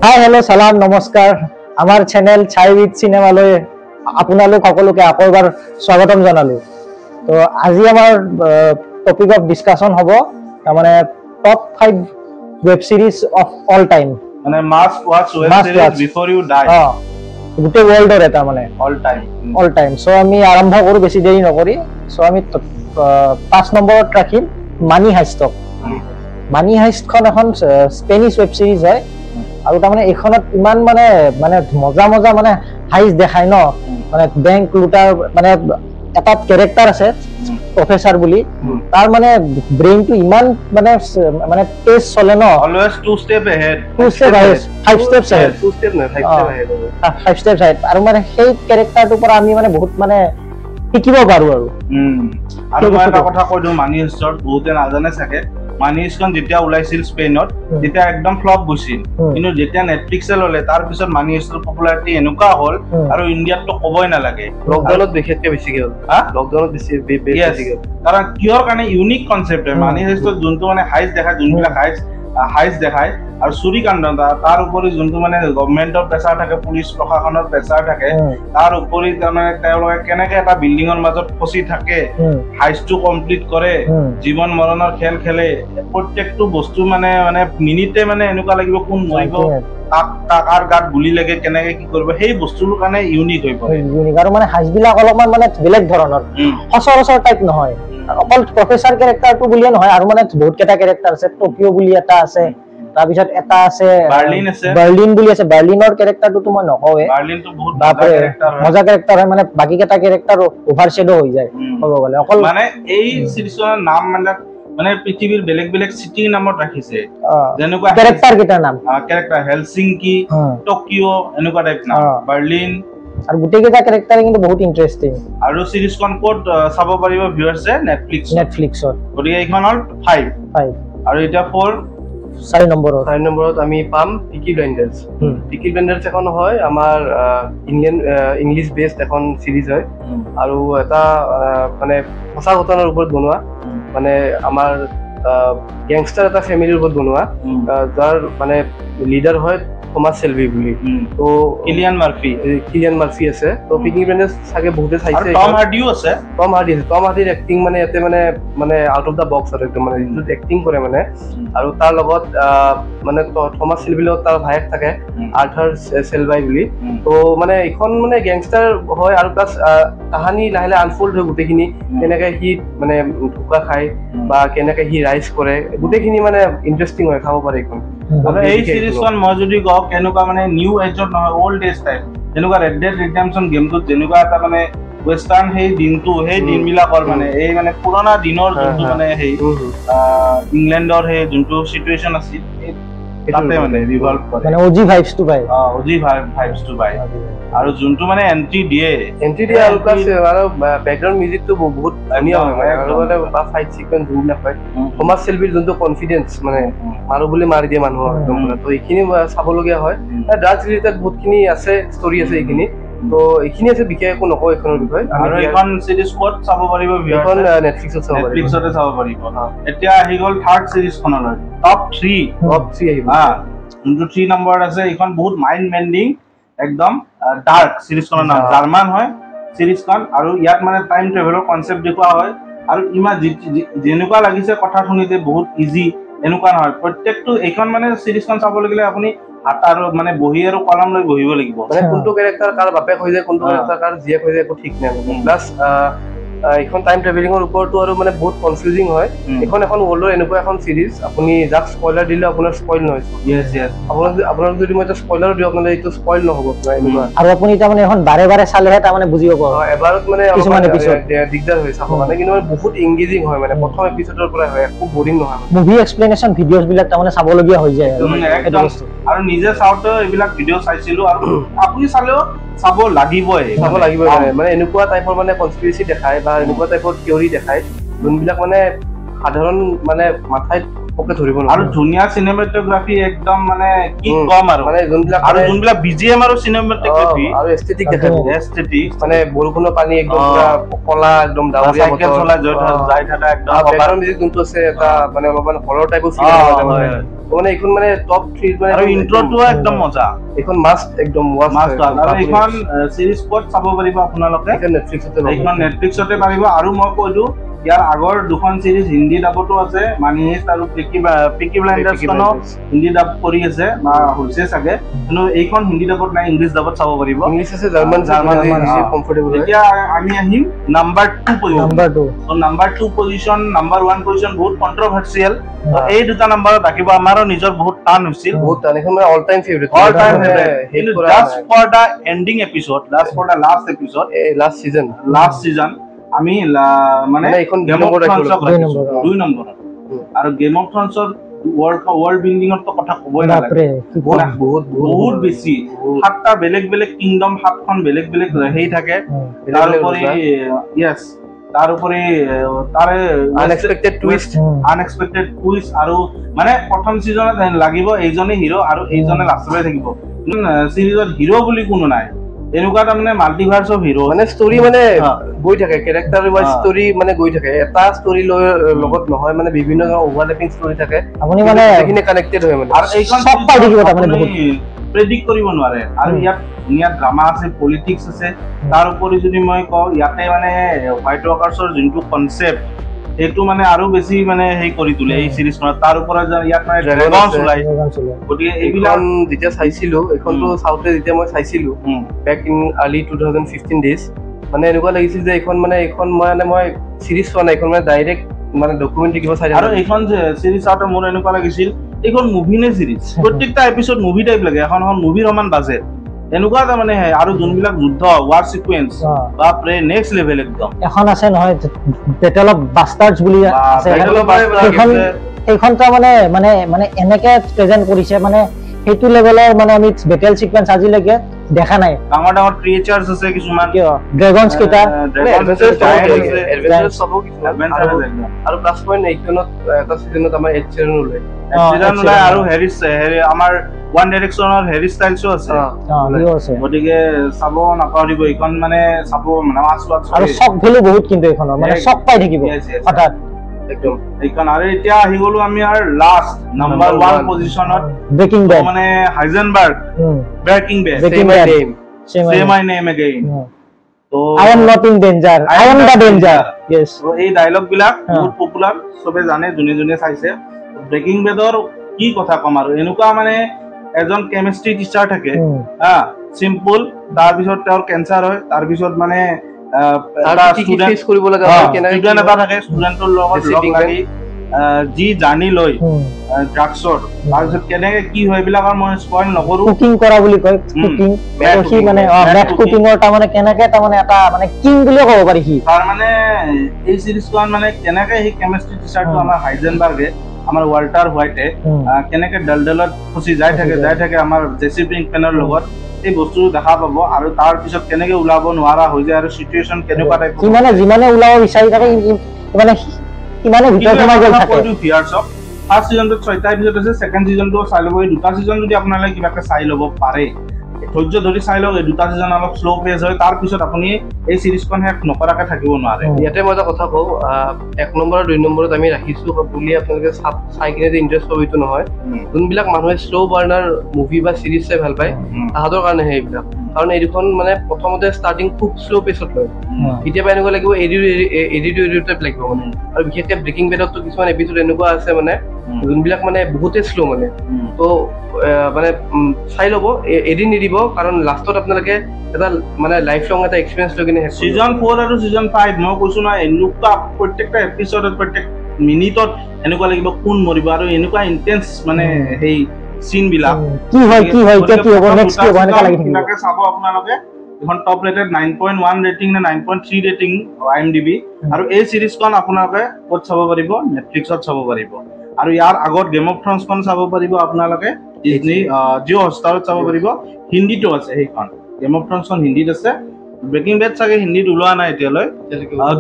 Hi hello' সালাম নমস্কাৰ আমাৰ চেনেল চাই উইথ চিনেমালৈ আপোনালোক সকলোকে আকৌ এবাৰ স্বাগতম জনালো তো আজি আমাৰ টপিক অফ ডিসকাশন হ'ব মানে top 5 web series of all time মানে must watch web series before you die গোটেই ওয়াৰ্ল্ডৰ এটা মানে অল টাইম সো আমি আৰম্ভ কৰো বেছি দেৰি নকৰি সো আমি 5 নম্বৰত ৰাখিম মানি হাইষ্টখন এখন স্পেনিছ ওয়েব সিৰিজ হয় আৰু তাৰ মানে এখনত ইমান মানে মানে মজা মজা মানে হাইজ দেখাই ন মানে বেংক লুটাৰ মানে এটা ক্যাৰেক্টাৰ আছে প্ৰফেসৰ বুলি তাৰ মানে ব্ৰেইনটো ইমান মানে মানে টেজ চলে ন always 2 step ahead 5 steps ahead 2 step না 5 steps ahead আৰু মানে সেই ক্যাৰেক্টাৰটোৰ পৰা আমি মানে বহুত মানে শিকিব পাৰো আৰু মই এটা কথা কৈ দিওঁ মানি হাইষ্টৰ বহুতে নাজানে চাগে মানি হাইষ্টখন যেতিয়া ওলাইছিল স্পেইনত তেতিয়া একদম ফ্লপ গৈছিল কিন্তু যেতিয়া নেটফ্লিক্সে ললে তাৰ পিছত মানি হাইষ্টৰ পপুলাৰিটি এনেকুৱা হ'ল আৰু ইণ্ডিয়াত তো কবই নালাগে লকডাউনত বিশেষকে বেছি গ'ল লকডাউনত বেছি গ'ল কাৰণ কিহৰ কাৰণে ইউনিক কনসেপ্ট মানি হাইষ্টৰ যোনটো মানে হাইজ দেখা যোনবিলাক হাইজ দেখায় আৰু চুৰি কাণ্ড তাৰ উপৰি যোনটো মানে গভৰ্ণমেণ্টৰ প্ৰেছাৰ থাকে পুলিচ প্ৰশাসনৰ প্ৰেছাৰ থাকে তাৰ উপৰি মানে তেওঁলোকে কেনেকে এটা বিল্ডিঙৰ মাজত ফচি থাকে হাইজটো কমপ্লিট কৰে জীৱন মৰণৰ খেল খেলে প্ৰত্যেকটো বস্তু মানে মানে মিনিটে মানে এনেকুৱা লাগিব কোন মৰিব কাৰ গাত গুলি লাগে কেনেকে কি কৰিব সেই বস্তুৰ কাৰণে ইউনিক হৈ পৰে ইউনিক আৰু মানে হাইজবিলাক অলপমান মানে বেলেগ ধৰণৰ সচৰাচৰ টাইপ নহয় অকল প্ৰফেসৰ ক্যাৰেক্টাৰটো বুলিয়ে নহয় আৰু মানে বহুত কেটা ক্যাৰেক্টাৰ আছে টকিঅ বুলি এটা আছে তাৰপিছত এটা আছে বাৰ্লিন বুলি আছে বাৰ্লিনৰ ক্যাৰেক্টাৰটো মই নকওৱে বাৰ্লিনটো বহুত মজা ক্যাৰেক্টাৰ হয় মানে বাকি কেটা ক্যাৰেক্টাৰ ওভাৰশ্যাডো হৈ যায় হ'ব গলে অকল মানে এই সিৰিজৰ নাম মানে পৃথিৱীৰ বেলেগ বেলেগ সিটিৰ নামত ৰাখিছে যেনেকুৱা ক্যাৰেক্টাৰ কেটাৰ নাম ক্যাৰেক্টাৰ হেলচিংকি টকিঅ এনেকুৱা টাইপ নাম বাৰ্লিন আৰু গোটেই কেটা ক্যাৰেক্টাৰ কিন্তু বহুত ইন্টাৰেষ্টিং আৰু সিৰিজখন ক'ত চাব পাৰিব ভিউয়াৰ্সে নেটফ্লিক্সত গতিকে এইখন হ'ল 5 আৰু এটা 4 নম্বৰত আমি পাম পিকি ব্লাইন্ডাৰ্স এখন হয় আমাৰ ইংলিছ বেসড এখন সিৰিজ হয় আৰু এটা মানে সঁচা ঘটনাৰ ওপৰত বনোৱা মানে আমাৰ গ্যাংষ্টাৰ এটা ফ্যামিলিৰ ওপৰত বনোৱা যাৰ মানে লিডাৰ হয় থমাস শেলবি বুলি তো কিলিয়ান মাৰ্ফি আছে তো পিকি ব্লাইন্ডাৰ্স সাগে বহুতে চাইছে আৰু টম হাৰ্ডিৰ এক্টিং মানে ইয়াতে মানে আউট অফ দা বক্স আৰু একদম মানে যিটো এক্টিং কৰে মানে আৰু তাৰ লগত মানে থমাস শেলবিৰ লগত তাৰ ভায়েক থাকে আৰ্থাৰ শেলবাই বুলি তো মানে এখন মানে গ্যাংষ্টাৰ হয় আৰু প্লাস কাহিনী লাহে আনফোল্ড হৈ গোটেইখিনি কেনেকে সি মানে ধোকা খায় বা কেনেকে সি ৰাইজ কৰে গোটেইখিনি মানে ইন্টাৰেষ্টিং হয় খাব পাৰে এখন এই সিৰিজখন মই যদি কওঁ কেনেকুৱা মানে নিউ এজত নহয় ওল্ড এজ টাইপ যেনেকুৱা ৰেড ডেড ৰিডেম্পচন গেমটোত যেনেকুৱা এটা মানে ওয়েস্টাৰ্ণ সেই দিনবিলাকৰ মানে এই মানে পুৰণা দিনৰ যোনটো মানে সেই ইংলেণ্ডৰ সেই যোনটো সিচুৱেচন আছিল তাতে মানে ৰিভলভ কৰে মানে ওজি ভাইবছটো পায় আৰু যোনটো মানে এন্ট্ৰি দিয়ে আৰু প্লাস আৰু ব্যাকগ্ৰাউণ্ড মিউজিকটো বহুত ধুনীয়া হয় মানে আৰু মানে বা ফাইট সিকোয়েন্স ধুনীয়া হয় থমাস শেলবিৰ যোনটো কনফিডেন্স মানে মাৰো বুলি মাৰি দিয়ে মানুহক একদম তো এইখিনি চাবলগীয়া হয় ড্ৰাগছ ৰিলেটেড বহুতখিনি আছে ষ্টৰি আছে এইখিনি তো এইখিনি আছে বিশেষ একো নকওঁ এইখনৰ বিষয়ে আৰু এখন সিৰিজ ক'ত চাব পাৰিব এখন নেটফ্লিক্সতে চাব পাৰিব এতিয়া আহি গ'ল থাৰ্ড সিৰিজখনলৈ টপ 3 আহিব যোনটো 3 নম্বৰত আছে এইখন বহুত মাইণ্ড বেন্ডিং একদম ডাৰ্ক সিৰিজখনৰ নাম জাৰ্মান হয় সিৰিজখন আৰু ইয়াত মানে টাইম ট্ৰেভেলৰ কনসেপ্ট দেখুওৱা হয় আৰু ইমান যেনেকুৱা লাগিছে কথা শুনিতে বহুত ইজি এনেকুৱা নহয় প্ৰত্যেকটো এইখন মানে সিৰিজখন চাব লাগিলে আপুনি হাত আৰু মানে বহি আৰু কলম লৈ বহিব লাগিব মানে কোনটো ক্যাৰেক্টাৰ কাৰ বাপেক হৈ যায় কোনটো ক্যাৰেক্টাৰ কাৰ জীয়েক হৈ যায় একো ঠিক নাই প্লাস এখন টাইম ট্ৰেভেলিঙৰ ওপৰতো আৰু মানে বহুত কনফিউজিং হয় এখন ওৱৰ্ল্ডৰ এনেকুৱা এখন সিৰিজ আপুনি যাক স্পইলাৰ দিলে আপোনাৰ স্পইল নহয় আপোনাক যদি মই এটা স্পইলাৰ দিওঁ আপোনালে এইটো স্পইল নহ'ব এনেকুৱা আৰু আপুনি এটা মানে এখন বাৰে চালেহে তাৰ মানে বুজিব পাব এবাৰত মানে কিছুমান এপিসোড দিগদাৰ হৈ চাব মানে কিন্তু বহুত এংগেজিং হয় মানে প্ৰথম এপিসোডৰ পৰা হয় একো বৰিং নহয় মুভি এক্সপ্লেনেশন ভিডিওস বিলাক তাৰ মানে চাবলগীয়া হৈ যায় আৰু নিজে চাওঁতে এইবিলাক ভিডিও চাইছিলো আৰু আপুনি চাব লাগিবই মানে এনেকুৱা টাইপৰ মানে কনস্পিৰেসি দেখায় বা এনেকুৱা টাইপৰ থিওৰি দেখায় যোনবিলাক মানে সাধাৰণ মানে মাথাত ওকে ধৰিব আৰু নোৱাৰে ধুনীয়া চিনেমেটোগ্ৰাফি একদম মানে কি কম আৰু মানে যোনবিলাক আৰু যোনবিলাক BGM আৰু চিনেমেটোগ্ৰাফি আৰু এস্থেটিক দেখাই দিয়ে এস্থেটিক মানে বৰষুণৰ পানী একদম পুৰা কলা একদম ডাৱৰীয়া চাইকেল চলাই যাই থকা একদম বেকগ্ৰাউণ্ড মিউজিক যোনটো আছে এটা মানে অলপমান হলৰ টাইপৰ ফিল হয়। মানে এইখন মানে টপ 3 মানে আৰু ইন্ট্ৰটো একদম মজা এইখন মাষ্ট একদম মাষ্ট আৰু এইখন সিৰিজ ক'ত চাব পাৰিব আপোনালোকে এইখন নেটফ্লিক্সতে এইখন নেটফ্লিক্সতে পাৰিব আৰু মই কৈ দিওঁ ইয়াৰ আগৰ দুখন সিৰিজ হিন্দী ডাবতো আছে মানি হেষ্ট আৰু পিকি ব্লাইণ্ডাৰ্ছখনো হিন্দী ডাব কৰি আছে বা হৈছে চাগে কিন্তু এইখন হিন্দী ডাবত নাই ইংলিছ ডাবত চাব পাৰিব ইংলিছ আছে জাৰ্মান কমফৰ্টেবল এতিয়া আমি আহিম number 2 position number 2 position number 1 position বহুত কন্ট্ৰভাৰ্চিয়েল এই দুটা নাম্বাৰত ৰাখিব আমাৰো নিজৰ বহুত টান হৈছিল বহুত টান এখন মানে অল টাইম ফেভাৰিট কিন্তু just for the ending episode just for the last episode last season আমি মানে এখন গেম অফ থ্ৰনছক 2 নম্বৰ আৰু গেম অফ থ্ৰনছৰ ওয়ার্ল্ড বিল্ডিং এর তো কথা কবই না বহুত বেছি সাতটা বেলেগ বেলেগ কিংডম সাতখন বেলেগ বেলেগ হেই থাকে তার উপরে ইয়েস তার উপরে তারে আনএক্সপেক্টেড টুইস্ট আৰু মানে প্ৰথম সিজনত লাগিব এইজনে হিৰো আৰু এইজনে লাষ্টলৈ থাকিব সিৰিজত হিৰো বুলি কোনো নাই এনেকুৱা তাৰমানে মাল্টিভাৰ্স অফ হিৰো মানে ষ্টৰী মানে গৈ থাকে ক্যাৰেক্টাৰ ওয়াইজ ষ্টৰী মানে গৈ থাকে এটা ষ্টৰী লগত নহয় মানে বিভিন্ন ওভাৰলেপিং ষ্টৰী থাকে আপুনি মানে এইখিনি কানেক্টেড হয় মানে আৰু এইখন সব পাই থাকিব তাৰমানে বহুত প্ৰেডিক্ট কৰিব নোৱাৰে আৰু ইয়াত ধুনীয়া ড্ৰামা আছে পলিটিক্স আছে তাৰ উপৰি যদি মই কওঁ ইয়াতে মানে হোৱাইট ৱাকাৰ্ছৰ যোনটো কনসেপ্ট এইটো মানে আৰু বেছি মানে হেই কৰি তোলে এই সিৰিজখনত তাৰ ওপৰত ইয়াত মানে ড্ৰেগনছ ওলাই গতিকে এইবিলাক যেতিয়া চাইছিলো এইখনটো সাউথে যেতিয়া মই চাইছিলো বেক ইন আৰ্লি 2015 ডেজ মানে এনেকুৱা লাগিছিল যে এইখন মানে মই সিৰিজ চোৱা নাই এইখন মানে ডাইৰেক্ট মানে ডকুমেন্টাৰী কিবা চাই আৰু এইখন সিৰিজ চাওঁতে মোৰ এনেকুৱা লাগিছিল এইখন মুভি নে সিৰিজ প্ৰত্যেকটা এপিসোড মুভি টাইপ লাগে এখন মুভিৰ সমান বাজেট এনেকুৱা এটা মানে আৰু যোনবিলাক যুদ্ধ ওয়াৰ সিকোয়েন্স বা প্ৰে নেক্সট লেভেল একদম এখন আছে নহয় বেটেল অফ বাস্টাৰ্ডছ বুলি আছে সেইখনটা মানে এনেকে প্ৰেজেন্ট কৰিছে মানে সেইটো লেভেলৰ মানে আমি বেটেল সিকোয়েন্স আজিলৈকে দেখা নাই ডাঙৰ ডাঙৰ ক্ৰিয়েচাৰ্ছ আছে কিছুমান ড্ৰাগনছ কেইটা এডভেঞ্চাৰ সব আৰু প্লাস পইণ্ট এইখনত এটা সিজনত আমাৰ এডচেৰন ওলাই আৰু হেৰি আমাৰ ওৱান ডাইৰেকশ্যনৰ হেৰি ষ্টাইলছো আছে গতিকে চাব নাপাহৰিব এইখন মানে চাব মানে আৰু শক ভেলু বহুত কিন্তু এইখনৰ মানে শক পাই থাকিব হঠাৎ একদম এইখন আৰু এতিয়া আহি গলো আমি আৰু লাষ্ট নাম্বাৰ 1 পজিশনত ব্ৰেকিং বেড মানে Heisenberg breaking bed say my name again তো I am not in danger I am the danger yes তো এই ডায়লগ বিলাক বহুত পপুলাৰ সবে জানে যোনে যোনে চাইছে ব্ৰেকিং বেডৰ কি কথা কম আৰু এনেকুৱা মানে এজন কেমিষ্ট্ৰি টিচাৰ থাকে সিম্পল তাৰ পিছত তেওঁৰ কেন্সাৰ হয় তাৰ পিছত মানে ষ্টুডেন্ট কৰিব লগা হয় ষ্টুডেন্ট এটা থাকে ষ্টুডেন্টৰ লগত লগ লাগি যি জানি লৈ ড্ৰাগছৰ তাৰপিছত কেনেকে কি হয় এইবিলাকৰ মই স্পইল নকৰো কুকিং কৰা বুলি কয় কুকিং সি মানে মেথ কুকিঙৰ তাৰমানে কেনেকে তাৰমানে এটা মানে কিং বুলিও ক'ব পাৰি সি তাৰ মানে এই সিৰিজখন মানে কেনেকে সেই কেমিষ্ট্ৰি টিচাৰটো আমাৰ হাইজেনবাৰ্গে আমাৰ ৱাল্টাৰ হোৱাইটে কেনেকে দলদলত ফচি যাই থাকে আমাৰ জেসি পিংকমেনৰ লগত এই বস্তু দেখা পাব আৰু তাৰ পিছত কেনেকে ওলাব নোৱাৰা হৈ যায় আৰু সিচুৱেচন কেনেকুৱা টাইপ মানে যিমানে ওলাব বিচাৰি থাকে মানে ইমানে ভিতৰত সোমাই গৈ থাকে ফাৰ্ষ্ট সিজনটোত 6টা এপিসোড আছে সেকেন্ড সিজনটো চাই ল'ব এই দুটা সিজন যদি আপোনালোকে কিবাকে চাই ল'ব পাৰে ধৈৰ্য ধৰি চাই লওক এই দুটা সিজন অলপ স্লো পেজ হয় তাৰ পিছত আপুনি এই সিৰিজখন শেষ নকৰাকে থাকিব নোৱাৰে ইয়াতে মই এটা কথা কওঁ 1 নম্বৰ আৰু 2 নম্বৰত আমি ৰাখিছো বুলি আপোনালোকে চাই কিনে যে ইন্টাৰেষ্ট পাব এইটো নহয় যোনবিলাক মানুহে শ্লো বাৰ্নাৰ মুভি বা সিৰিজ চাই ভাল পায় তাহাঁতৰ কাৰণে সেইবিলাক কাৰণ এই দুখন মানে প্ৰথমতে ষ্টাৰ্টিং খুব শ্লো পেছত লয় কেতিয়াবা এনেকুৱা লাগিব এডিট টাইপ লাগিব মানে আৰু বিশেষকৈ ব্ৰেকিং বেডতো কিছুমান এপিসোড এনেকুৱা আছে মানে যোনবিলাক মানে বহুতে শ্লো মানে তো মানে চাই ল'ব এদিন নিদিব কাৰণ লাষ্টত আপোনালোকে এটা মানে লাইফ লং এটা এক্সপিৰিয়েন্স লৈ কিনে সিজন 4 আৰু সিজন 5 মই কৈছো না এনেকুৱা প্ৰত্যেকটা এপিসোডত প্ৰত্যেক মিনিটত এনেকুৱা লাগিব কোন মৰিব আৰু এনেকুৱা ইন্টেন্স মানে সেই সিন বিলাক কি হয় কি হ'ব নেক্সট কি হ'ব এনেকা লাগি থাকিব তাকে চাব আপোনালোকে এখন টপ ৰেটেড 9.1 ৰেটিং নে 9.3 ৰেটিং IMDb আৰু এই সিৰিজখন আপোনালোকে ক'ত চাব পাৰিব নেটফ্লিক্সত চাব পাৰিব আৰু ইয়াৰ আগত গেম অফ থ্ৰনছখন চাব পাৰিব আপোনালোকে ডিজনি জিঅ' হটষ্টাৰত চাব পাৰিব হিন্দীটো আছে সেইখন গেম অফ থ্ৰনছখন হিন্দীত আছে ব্ৰেকিং বেড চাগে হিন্দীত ওলোৱা নাই এতিয়ালৈ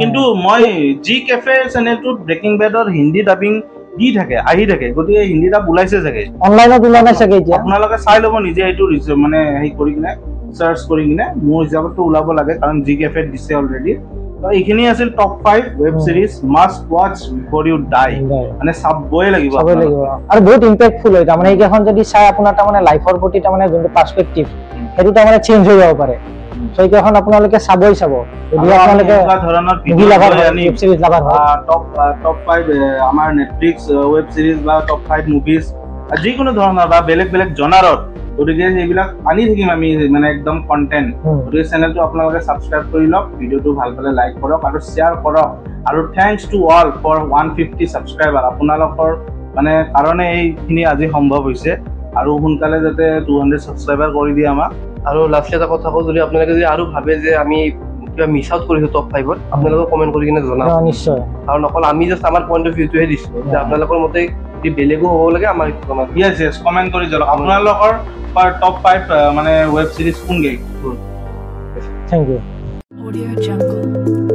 কিন্তু মই জি কেফে চেনেলটোত ব্ৰেকিং বেডৰ হিন্দী ডাবিং দি থাকে আহি থাকে গতিকে হিন্দী ডাব ওলাইছে চাগে অনলাইনত ওলোৱা নাই চাগে এতিয়া আপোনালোকে চাই ল'ব নিজে এইটো মানে হেৰি কৰি কিনে চাৰ্চ কৰি কিনে মোৰ হিচাপততো ওলাব লাগে কাৰণ জি কেফেত দিছে অলৰেডি তো এইখিনি আছিল top 5 web series must watch before you die মানে চাবই লাগিব চাবই লাগিব আৰু বহুত ইম্পেক্টফুল হয় তাৰমানে এইকেইখন যদি চাই আপোনাৰ তাৰমানে লাইফৰ প্ৰতি তাৰমানে যোনটো পাৰ্সপেক্টিভ সেইটো তাৰমানে চেঞ্জ হৈ যাব পাৰে সো এইকেইখন আপোনালোকে চাবই চাব যদি আপোনালোকে ধৰণৰ ভিডিঅ' লাভাৰ ৱেব সিৰিজ লাভাৰ হয় টপ 5 আমাৰ নেটফ্লিক্স ৱেব সিৰিজ বা টপ 5 মুভিজ যিকোনো ধৰণৰ বা বেলেগ বেলেগ জনাৰত গতিকে সেইবিলাক আনি থাকিম আমি মানে একদম কন্টেন্ট গতিকে চেনেলটো আপোনালোকে সাবস্ক্ৰাইব কৰি লওক ভিডিঅ'টো ভাল পালে লাইক কৰক আৰু শ্বেয়াৰ কৰক আৰু thanks to all for 150 subscriber আপোনালোকৰ মানে কাৰণে এইখিনি আজি সম্ভৱ হৈছে আৰু সোনকালে যাতে 200 সাবস্ক্ৰাইবাৰ কৰি দিয়ে আমাক আৰু লাষ্ট এটা কথা কওঁ যদি আপোনালোকে যদি আৰু ভাবে যে আমি কিবা মিছ আউট কৰিছো টপ 5ত আপোনালোকে কমেন্ট কৰি কিনে জনাওক নিশ্চয় কাৰণ অকল আমি জাষ্ট আমাৰ পইণ্ট অফ ভিউটোহে দিছো যে আপোনালোকৰ মতে যদি বেলেগো হ'ব লাগে আমাৰ ইয়েছ কমেন্ট কৰি জনাওক আপোনালোকৰ টপ 5 মানে ৱেব সিৰিজ কোন গেই থ্যাংক ইউ Audio Jungle.